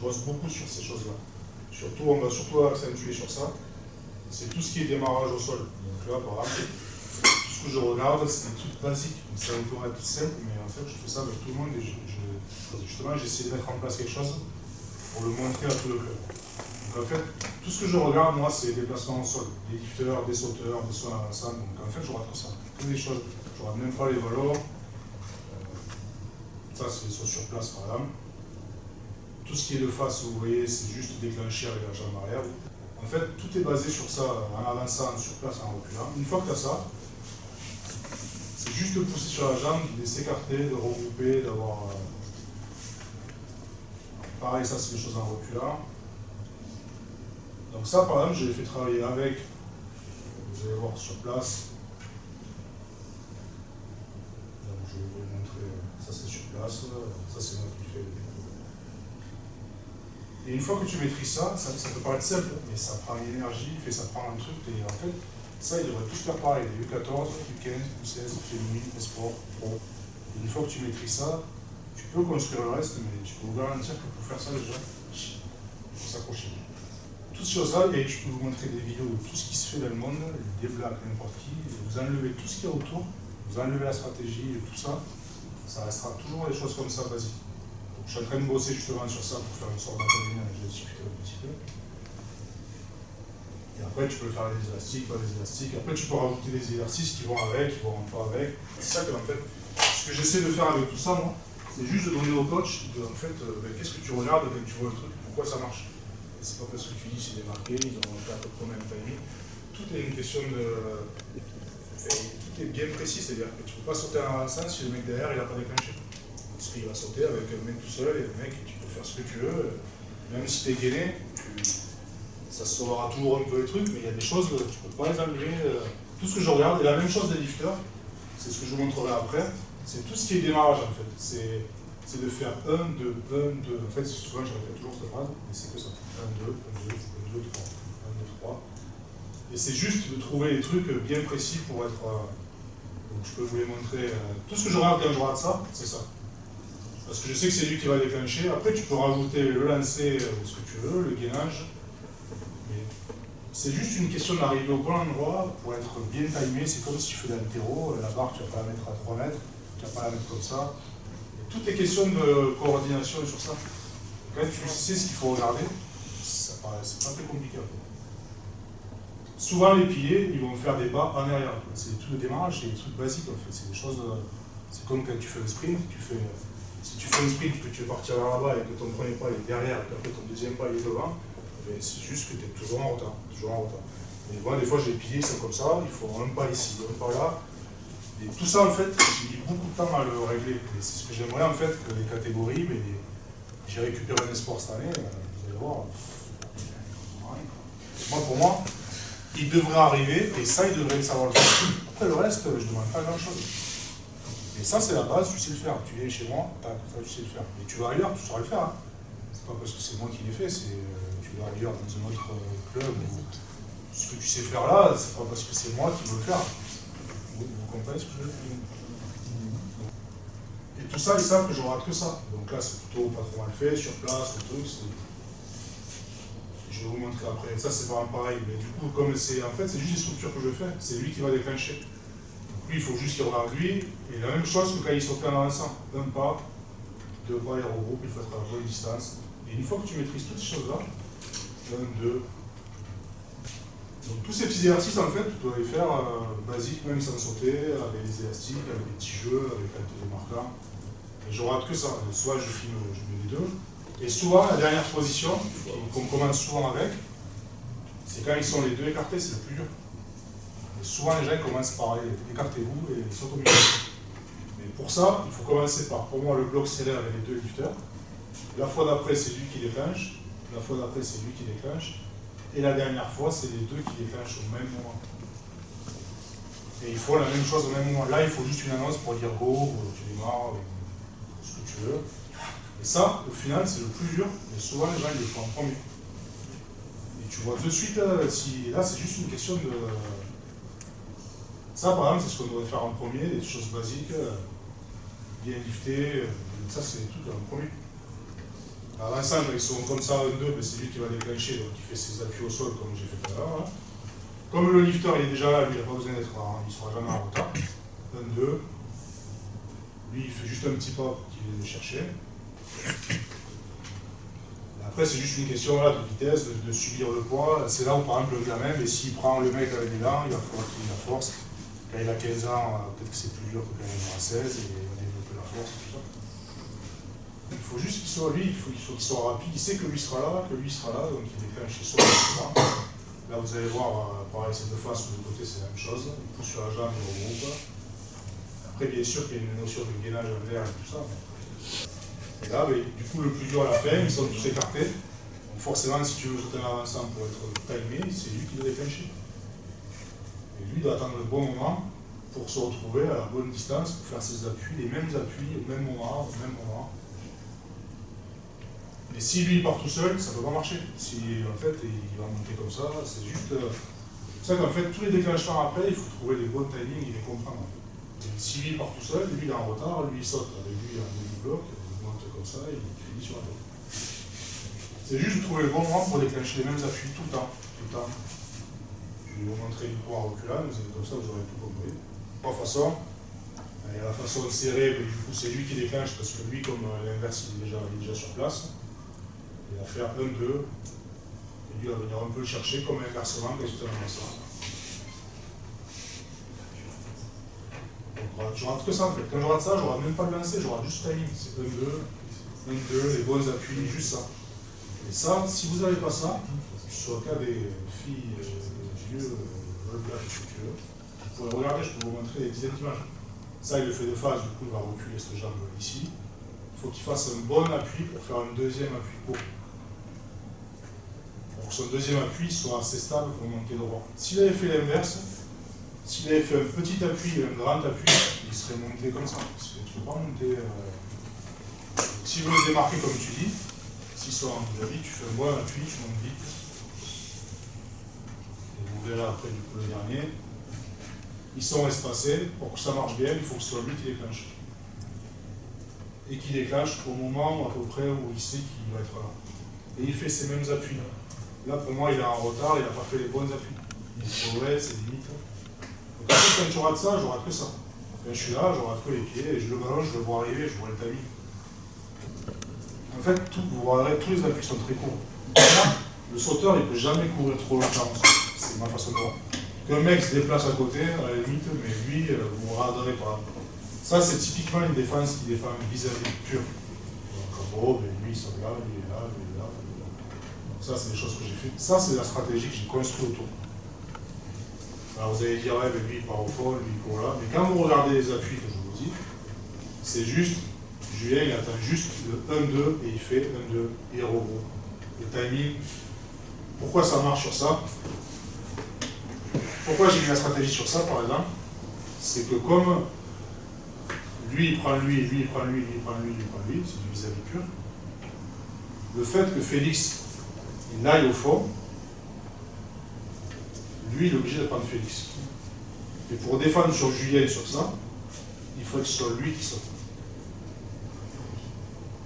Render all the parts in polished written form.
bosse beaucoup sur ces choses-là. Surtout, on va surtout accentuer sur ça. C'est tout ce qui est démarrage au sol. Donc là, par exemple, tout ce que je regarde, c'est des trucs basiques. Ça peut paraître simple, mais en fait, je fais ça avec tout le monde et justement, j'essaie de mettre en place quelque chose pour le montrer à tout le club. Donc en fait, tout ce que je regarde, moi, c'est des déplacements au sol. Des lifters, des sauteurs, des sauts à l'ensemble. Donc en fait, je regarde que ça. Que des choses. Je regarde même pas les valeurs. Ça, c'est les sauts sur place, par exemple. Tout ce qui est de face, vous voyez, c'est juste déclencher avec la jambe arrière. En fait, tout est basé sur ça, en avançant sur place, en reculant. Une fois que tu as ça, c'est juste de pousser sur la jambe, de s'écarter, de regrouper, d'avoir... Pareil, ça, c'est des choses en reculant. Donc ça, par exemple, je l'ai fait travailler avec, vous allez voir sur place. Donc je vais vous montrer, ça c'est sur place, ça c'est moi qui fais. Et une fois que tu maîtrises ça, ça peut paraître simple, mais ça prend une énergie, ça prend un truc, et en fait, ça, il devrait tous faire pareil, les U14, U15, U16, féminine, sport, pro. Et une fois que tu maîtrises ça, tu peux construire le reste, mais je peux vous garantir que pour faire ça, déjà, il faut s'accrocher. Toutes ces choses-là, et je peux vous montrer des vidéos de tout ce qui se fait dans le monde, des blagues, n'importe qui, vous enlevez tout ce qu'il y a autour, vous enlevez la stratégie et tout ça, ça restera toujours des choses comme ça basiques. Je suis en train de bosser justement sur ça pour faire une sorte d'académie, je vais discuter un petit peu. Et après, tu peux faire des élastiques, pas des élastiques. Après, tu peux rajouter des exercices qui vont avec, qui vont pas avec. C'est ça que, en fait, ce que j'essaie de faire avec tout ça, moi, c'est juste de donner au coach, en fait, qu'est-ce que tu regardes quand tu vois le truc, pourquoi ça marche. C'est pas parce que tu dis c'est démarqué, ils ont fait à peu près le même timing. Tout est une question de. Tout est bien précis, c'est-à-dire que tu ne peux pas sauter en avançant si le mec derrière il n'a pas déclenché. Parce qu'il va sauter avec le mec tout seul et le mec, tu peux faire ce que tu veux. Même si tu es gainé, ça se sauvera toujours un peu les trucs, mais il y a des choses, tu ne peux pas les enlever. Tout ce que je regarde, et la même chose des lifters, c'est ce que je vous montrerai après, c'est tout ce qui est démarrage en fait. C'est de faire 1, 2, 1, 2. En fait, souvent je répète toujours cette phrase, mais c'est que ça. 1, 2, 1, 2, 1, 2, 3, 1, 2, 3. Et c'est juste de trouver les trucs bien précis pour être. Donc je peux vous les montrer. Tout ce que je regarde quand je regarde ça, c'est ça. Parce que je sais que c'est lui qui va déclencher. Après, tu peux rajouter le lancer, ce que tu veux, le gainage. Mais c'est juste une question d'arriver au bon endroit pour être bien timé. C'est comme si tu fais de l'haltéro. La barre, tu ne vas pas la mettre à 3 mètres. Tu ne vas pas la mettre comme ça. Tout est question de coordination sur ça. Quand tu sais ce qu'il faut regarder, c'est pas très compliqué. Souvent, les piliers, ils vont faire des bas en arrière. C'est des trucs de démarrage, c'est des trucs basiques en fait. C'est des choses. C'est comme quand tu fais un sprint. Si tu fais un sprint, que tu veux partir vers là-bas et que ton premier pas est derrière, et qu'après ton deuxième pas est devant, c'est juste que tu es toujours en retard. Et moi, des fois, j'ai des piliers, c'est comme ça. Il faut un pas ici, un pas là. Et tout ça, en fait, j'ai mis beaucoup de temps à le régler. Et c'est ce que j'aimerais, en fait, que les catégories, mais j'ai récupéré un sport cette année, vous allez voir. Pour moi, il devrait arriver, et ça, il devrait savoir le faire. Après, le reste, je ne demande pas grand-chose. Et ça, c'est la base, tu sais le faire. Tu viens chez moi, ça, tu sais le faire. Mais tu vas ailleurs, tu sauras le faire. Hein. C'est pas parce que c'est moi qui l'ai fait, tu vas ailleurs dans un autre club. Ce que tu sais faire là, c'est pas parce que c'est moi qui veux le faire. Vous comprenez ce que je veux dire? Et tout ça, ils savent que je rate que ça. Donc là, c'est plutôt pas trop mal fait, sur place, le truc. Je vais vous montrer après. Ça, c'est pas pareil. Mais du coup, comme c'est en fait, c'est juste les structures que je fais. C'est lui qui va déclencher. Donc lui, il faut juste qu'il regarde lui. Et la même chose que quand il saute en avançant. Un pas, deux pas, il regroupe, il faut être à la bonne distance. Et une fois que tu maîtrises toutes ces choses-là, 1, 2. Donc tous ces petits exercices, en fait, tu dois les faire basiques, même sans sauter, avec des élastiques, avec des petits jeux, avec des marquants. Et je rate que ça. Soit je filme, je mets les deux. Et souvent, la dernière position, qu'on commence souvent avec, c'est quand ils sont les deux écartés, c'est le plus dur. Et souvent, les gens commencent par écartez-vous et sautent au milieu. Mais pour ça, il faut commencer par, pour moi, le bloc serré avec les deux lifters. La fois d'après, c'est lui qui déclenche. La fois d'après, c'est lui qui déclenche. Et la dernière fois, c'est les deux qui déclenchent au même moment. Et il faut la même chose au même moment. Là, il faut juste une annonce pour dire go, ou tu démarres, ce que tu veux. Et ça, au final, c'est le plus dur. Et souvent, les gens, ils le font en premier. Et tu vois de suite, si là, c'est juste une question de... Ça, par exemple, c'est ce qu'on devrait faire en premier, des choses basiques, bien lifter. Ça, c'est des trucs en premier. À l'ensemble, ils sont comme ça, 1-2, c'est lui qui va déclencher, donc il fait ses appuis au sol comme j'ai fait tout à l'heure. Comme le lifter il est déjà là, lui il n'a pas besoin d'être là, il ne sera jamais en retard. 1-2. Lui il fait juste un petit pas pour qu'il vienne le chercher. Après c'est juste une question là, de vitesse, de subir le poids. C'est là où par exemple le gamin, mais s'il prend le mec avec des dents, il va falloir qu'il ait la force. Quand il a 15 ans, peut-être que c'est plus dur que quand il aura 16 et il va développer la force et tout ça. Il faut juste qu'il soit lui, il faut qu'il soit rapide, il sait que lui sera là, donc il déclenche chez soi. Là vous allez voir, pareil, ces deux faces, de côté c'est la même chose, il pousse sur la jambe, il regroupe. Après bien sûr qu'il y a une notion de gainage en l'air et tout ça. Et là, du coup le plus dur à la fin, ils sont tous écartés. Donc forcément si tu veux sauter en avançant pour être timé, c'est lui qui doit déclencher. Et lui doit attendre le bon moment pour se retrouver à la bonne distance, pour faire ses appuis, les mêmes appuis, au même moment, Et si lui il part tout seul, ça ne peut pas marcher. Si en fait il va monter comme ça, c'est juste. C'est ça qu'en fait tous les déclenchements après, il faut trouver les bons timings et les comprendre. Et si lui il part tout seul, lui il est en retard, lui il saute avec lui en début bloc, il monte comme ça et il finit sur la tête. C'est juste de trouver le bon moment pour déclencher les mêmes appuis tout le temps. Je vais vous montrer du coup en reculant, comme ça vous aurez tout compris. Trois façons. Il y a la façon serrée, mais du coup c'est lui qui déclenche parce que lui, comme l'inverse, il est déjà sur place. Il va faire 1-2, et lui va venir un peu le chercher comme inversement quand il est dans ça. Donc je rate que ça en fait. Quand je rate ça, je ne rate même pas le lancer, je rate juste timing. C'est 1-2, les bons appuis, juste ça. Et ça, si vous n'avez pas ça, sur le cas des filles, vieux, si tu veux, vous pouvez regarder, je peux vous montrer des dizaines d'images. Ça, il le fait de face, du coup, il va reculer cette jambe ici. Il faut qu'il fasse un bon appui pour faire un deuxième appui court. Pour que son deuxième appui soit assez stable pour monter droit. S'il avait fait l'inverse, s'il avait fait un petit appui et un grand appui, il serait monté comme ça. Parce que tu ne peux pas monter. Si vous le démarquez comme tu dis, s'ils sont en vis-à-vis, tu fais un bon appui, tu montes vite. Et vous verrez après du coup le dernier. Ils sont espacés. Pour que ça marche bien, il faut que ce soit lui qui déclenche. Et qui déclenche au moment à peu près où il sait qu'il va être là. Et il fait ces mêmes appuis. Là, pour moi, il est en retard, il n'a pas fait les bons appuis. Il progresse, c'est limite. Donc en fait, quand tu rates ça, je rate que ça. Quand je suis là, je rate que les pieds, et je le ballon, je le vois arriver, je vois le timing. En fait, vous verrez, tous les appuis sont très courts. Le sauteur, il ne peut jamais courir trop longtemps. C'est ma façon de voir. Qu'un mec se déplace à côté, à la limite, mais lui, vous ne regarderez pas. Ça, c'est typiquement une défense qui défend vis-à-vis pur. Donc, bon, ben, lui, il s'en là, lui, il est là, lui, il est là. Donc, ça, c'est des choses que j'ai fait. Ça, c'est la stratégie que j'ai construite autour. Alors, vous allez dire, ouais, mais lui, il part au fond, lui, il court là. Mais quand vous regardez les appuis que je vous dis, c'est juste, Julien, il attend juste le 1-2 et il fait 1-2 et il regroupe. Le timing, pourquoi ça marche sur ça? Pourquoi j'ai mis la stratégie sur ça, par exemple? C'est que comme lui, il prend lui, lui, il prend lui, lui, il prend lui, lui, il prend lui, c'est du vis-à-vis pur. Le fait que Félix, il aille au fond, lui, il est obligé de prendre Félix. Et pour défendre sur Julien sur ça, il faut que ce soit lui qui saute.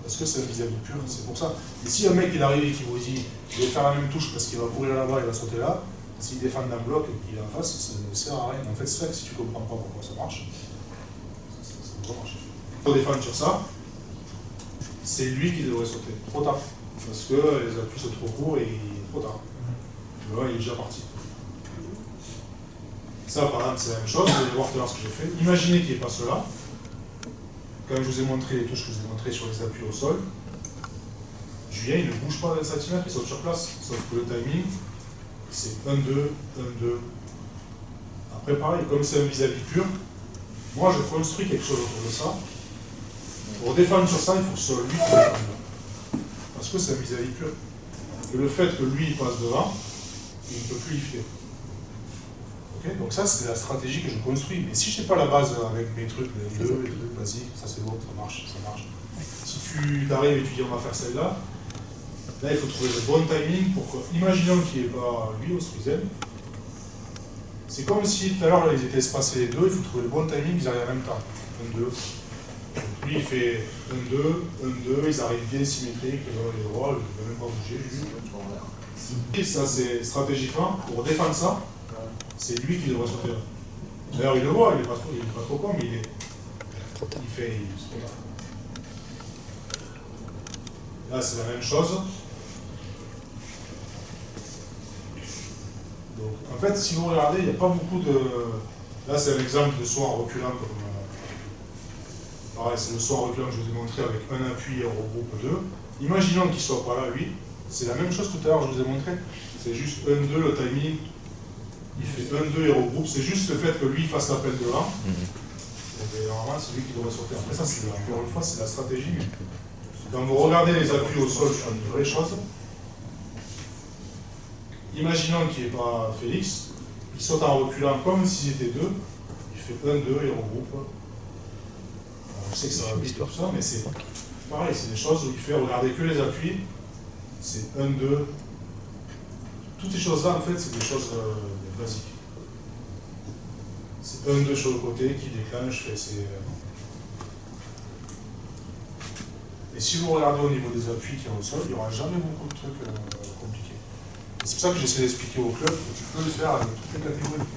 Parce que c'est un vis-à-vis pur, c'est pour ça. Et si un mec il arrive et qui vous dit, je vais faire la même touche parce qu'il va courir là-bas, il va sauter là, s'il défend d'un bloc et qu'il est en face, ça ne sert à rien. En fait, c'est ça que si tu ne comprends pas pourquoi ça marche, ça ne va pas marcher. Pour défendre sur ça, c'est lui qui devrait sauter. Trop tard. Parce que les appuis sont trop courts et il est trop tard. Le 1 il est déjà parti. Ça, par exemple, c'est la même chose. Vous allez voir tout à l'heure ce que j'ai fait. Imaginez qu'il n'est pas cela. Quand je vous ai montré les touches que je vous ai montrées sur les appuis au sol, Julien, il ne bouge pas d'un centimètre, il saute sur place. Sauf que le timing, c'est 1-2, 1-2. Après, pareil, comme c'est un vis-à-vis pur, moi, je construis quelque chose autour de ça. Pour défendre sur ça, il faut que ce soit lui qui défende. Parce que c'est un vis-à-vis pur. Et le fait que lui, il passe devant, il ne peut plus lifter. Okay, donc ça, c'est la stratégie que je construis. Mais si je n'ai pas la base avec mes trucs, les deux trucs basiques, ça c'est bon, ça marche, ça marche. Si tu arrives et tu dis on va faire celle-là, là il faut trouver le bon timing pour que, imaginons qu'il n'y ait pas lui au Strizen. C'est comme si tout à l'heure ils étaient espacés les deux, il faut trouver le bon timing, ils arrivent en même temps. 1, 2. lui il fait 1-2, 1-2, ils arrivent bien symétriques, les droits, il ne peut même pas bouger, lui. Et ça, c'est stratégiquement, pour défendre ça, c'est lui qui devrait sauter là. D'ailleurs, il le voit, il n'est pas trop con, mais il fait. Là, c'est la même chose. Donc, en fait, si vous regardez, il n'y a pas beaucoup de. Là, c'est un exemple de saut en reculant comme. Pareil, c'est le saut en reculant que je vous ai montré avec un appui et un regroupe 2. Imaginons qu'il soit pas là, lui. C'est la même chose tout à l'heure, je vous ai montré. C'est juste 1-2, le timing. Il fait 1-2 et regroupe. C'est juste le fait que lui fasse l'appel devant. Et normalement, c'est lui qui devrait sortir. Après, ça, encore une fois, c'est la stratégie. Mais quand vous regardez les appuis au sol sur une vraie chose, imaginons qu'il n'y ait pas Félix, il saute en reculant comme s'ils étaient deux. Il fait 1-2 et regroupe. Je sais que ça va vite tout ça, mais c'est pareil, c'est des choses où il fait regarder que les appuis. C'est 1-2. Toutes ces choses-là, en fait, c'est des choses basiques. C'est 1-2 sur le côté qui déclenche. Et si vous regardez au niveau des appuis qui sont au sol, il n'y aura jamais beaucoup de trucs compliqués. C'est pour ça que j'essaie d'expliquer au club que tu peux le faire avec toutes les catégories.